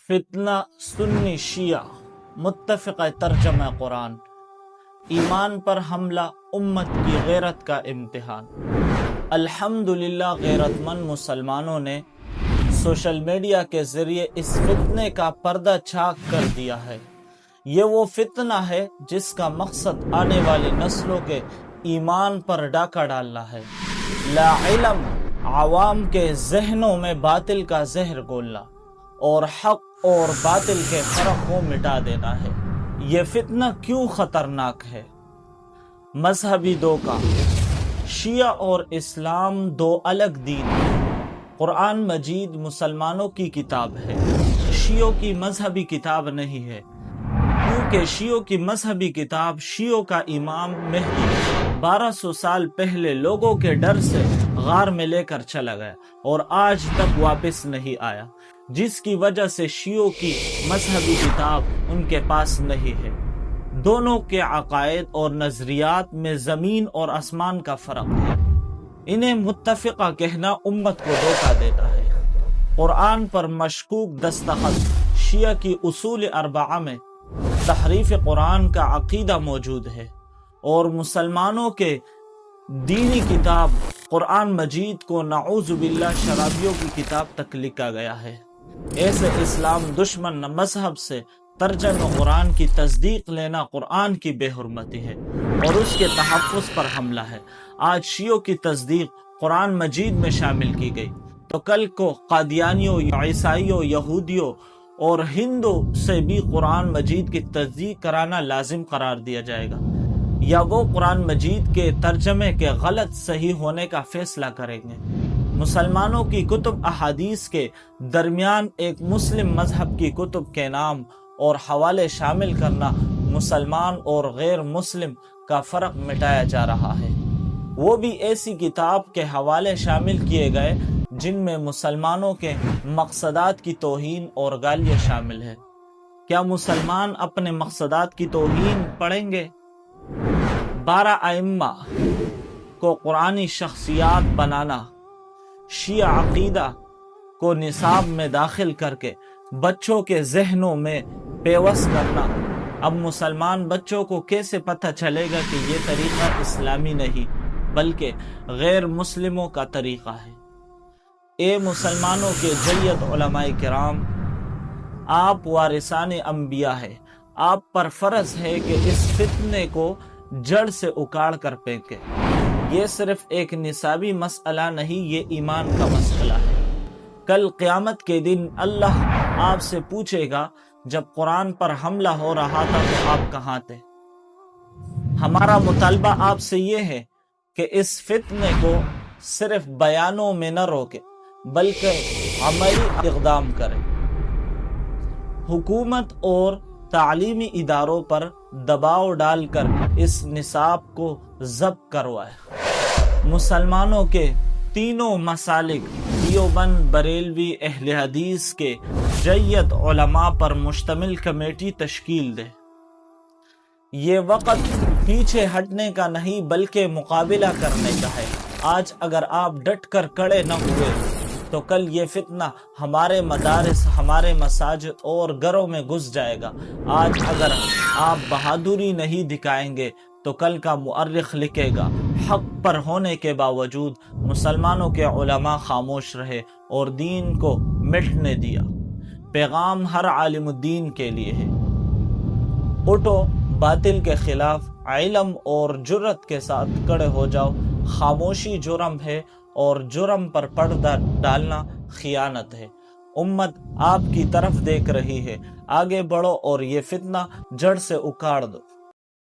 فتنہ سنی شیعہ متفقہ ترجمہ قرآن، ایمان پر حملہ امت کی غیرت کا امتحان۔ الحمدللہ غیرت مند مسلمانوں نے سوشل میڈیا کے ذریعے اس فتنے کا پردہ چاک کر دیا ہے۔ یہ وہ فتنہ ہے جس کا مقصد آنے والی نسلوں کے ایمان پر ڈاکہ ڈالنا ہے، لا علم عوام کے ذہنوں میں باطل کا زہر گھولنا اور حق اور باطل کے فرق کو مٹا دینا ہے۔ یہ فتنہ کیوں خطرناک ہے؟ مذہبی دھوکہ۔ شیعہ اور اسلام دو الگ دین ہیں۔ قرآن مجید مسلمانوں کی کتاب ہے، شیعوں کی مذہبی کتاب نہیں ہے، کیونکہ شیعوں کی مذہبی کتاب شیعوں کا امام مہدی 1200 سال پہلے لوگوں کے ڈر سے غار میں لے کر چلا گیا اور آج تک واپس نہیں آیا، جس کی وجہ سے شیعوں کی مذہبی کتاب ان کے پاس نہیں ہے۔ دونوں کے عقائد اور نظریات میں زمین اور آسمان کا فرق ہے۔ انہیں متفقہ کہنا امت کو دھوکہ دیتا ہے۔ قرآن پر مشکوک دستخط۔ شیعہ کی اصول اربعہ میں تحریف قرآن کا عقیدہ موجود ہے اور مسلمانوں کے دینی کتاب قرآن مجید کو نعوذ باللہ شرابیوں کی کتاب تک لکھا گیا ہے۔ ایسے اسلام دشمن مذہب سے ترجمہ قرآن کی تصدیق لینا قرآن کی بے حرمتی ہے اور اس کے تحفظ پر حملہ ہے۔ آج شیعوں کی تصدیق قرآن مجید میں شامل کی گئی تو کل کو قادیانیوں، عیسائیوں، یہودیوں اور ہندو سے بھی قرآن مجید کی تصدیق کرانا لازم قرار دیا جائے گا، یا وہ قرآن مجید کے ترجمے کے غلط صحیح ہونے کا فیصلہ کریں گے۔ مسلمانوں کی کتب احادیث کے درمیان ایک مسلم مذہب کی کتب کے نام اور حوالے شامل کرنا مسلمان اور غیر مسلم کا فرق مٹایا جا رہا ہے۔ وہ بھی ایسی کتاب کے حوالے شامل کیے گئے جن میں مسلمانوں کے مقصدات کی توہین اور گالیاں شامل ہیں۔ کیا مسلمان اپنے مقصدات کی توہین پڑھیں گے؟ 12 ائمہ کو قرآنی شخصیات بنانا، شیعہ عقیدہ کو نصاب میں داخل کر کے بچوں کے ذہنوں میں پیوست کرنا۔ اب مسلمان بچوں کو کیسے پتہ چلے گا کہ یہ طریقہ اسلامی نہیں بلکہ غیر مسلموں کا طریقہ ہے؟ اے مسلمانوں کے جید علماء کرام، آپ وارثان انبیاء ہیں، آپ پر فرض ہے کہ اس فتنے کو جڑ سے اکاڑ کر پھینکیں۔ یہ صرف ایک نصابی مسئلہ نہیں، یہ ایمان کا مسئلہ ہے۔ کل قیامت کے دن اللہ آپ سے پوچھے گا، جب قرآن پر حملہ ہو رہا تھا تو آپ کہاں تھے؟ ہمارا مطالبہ آپ سے یہ ہے کہ اس فتنے کو صرف بیانوں میں نہ روکے بلکہ عملی اقدام کریں۔ حکومت اور تعلیمی اداروں پر دباؤ ڈال کر اس نصاب کو ضبط کروائے۔ مسلمانوں کے تینوں مسالک دیوبند، بریلوی، اہل حدیث کے جید علماء پر مشتمل کمیٹی تشکیل دے۔ یہ وقت پیچھے ہٹنے کا نہیں بلکہ مقابلہ کرنے کا ہے۔ آج اگر آپ ڈٹ کر کھڑے نہ ہوئے تو کل یہ فتنہ ہمارے مدارس، ہمارے مساجد اور گھروں میں گھس جائے گا۔ آج اگر آپ بہادری نہیں دکھائیں گے تو کل کا مؤرخ لکھے گا، حق پر ہونے کے باوجود مسلمانوں کے علماء خاموش رہے اور دین کو مٹنے دیا۔ پیغام ہر عالم الدین کے لیے ہے، اٹھو، باطل کے خلاف علم اور جرت کے ساتھ کھڑے ہو جاؤ۔ خاموشی جرم ہے اور جرم پر پردہ ڈالنا خیانت ہے۔ امت آپ کی طرف دیکھ رہی ہے، آگے بڑھو اور یہ فتنہ جڑ سے اکاڑ دو۔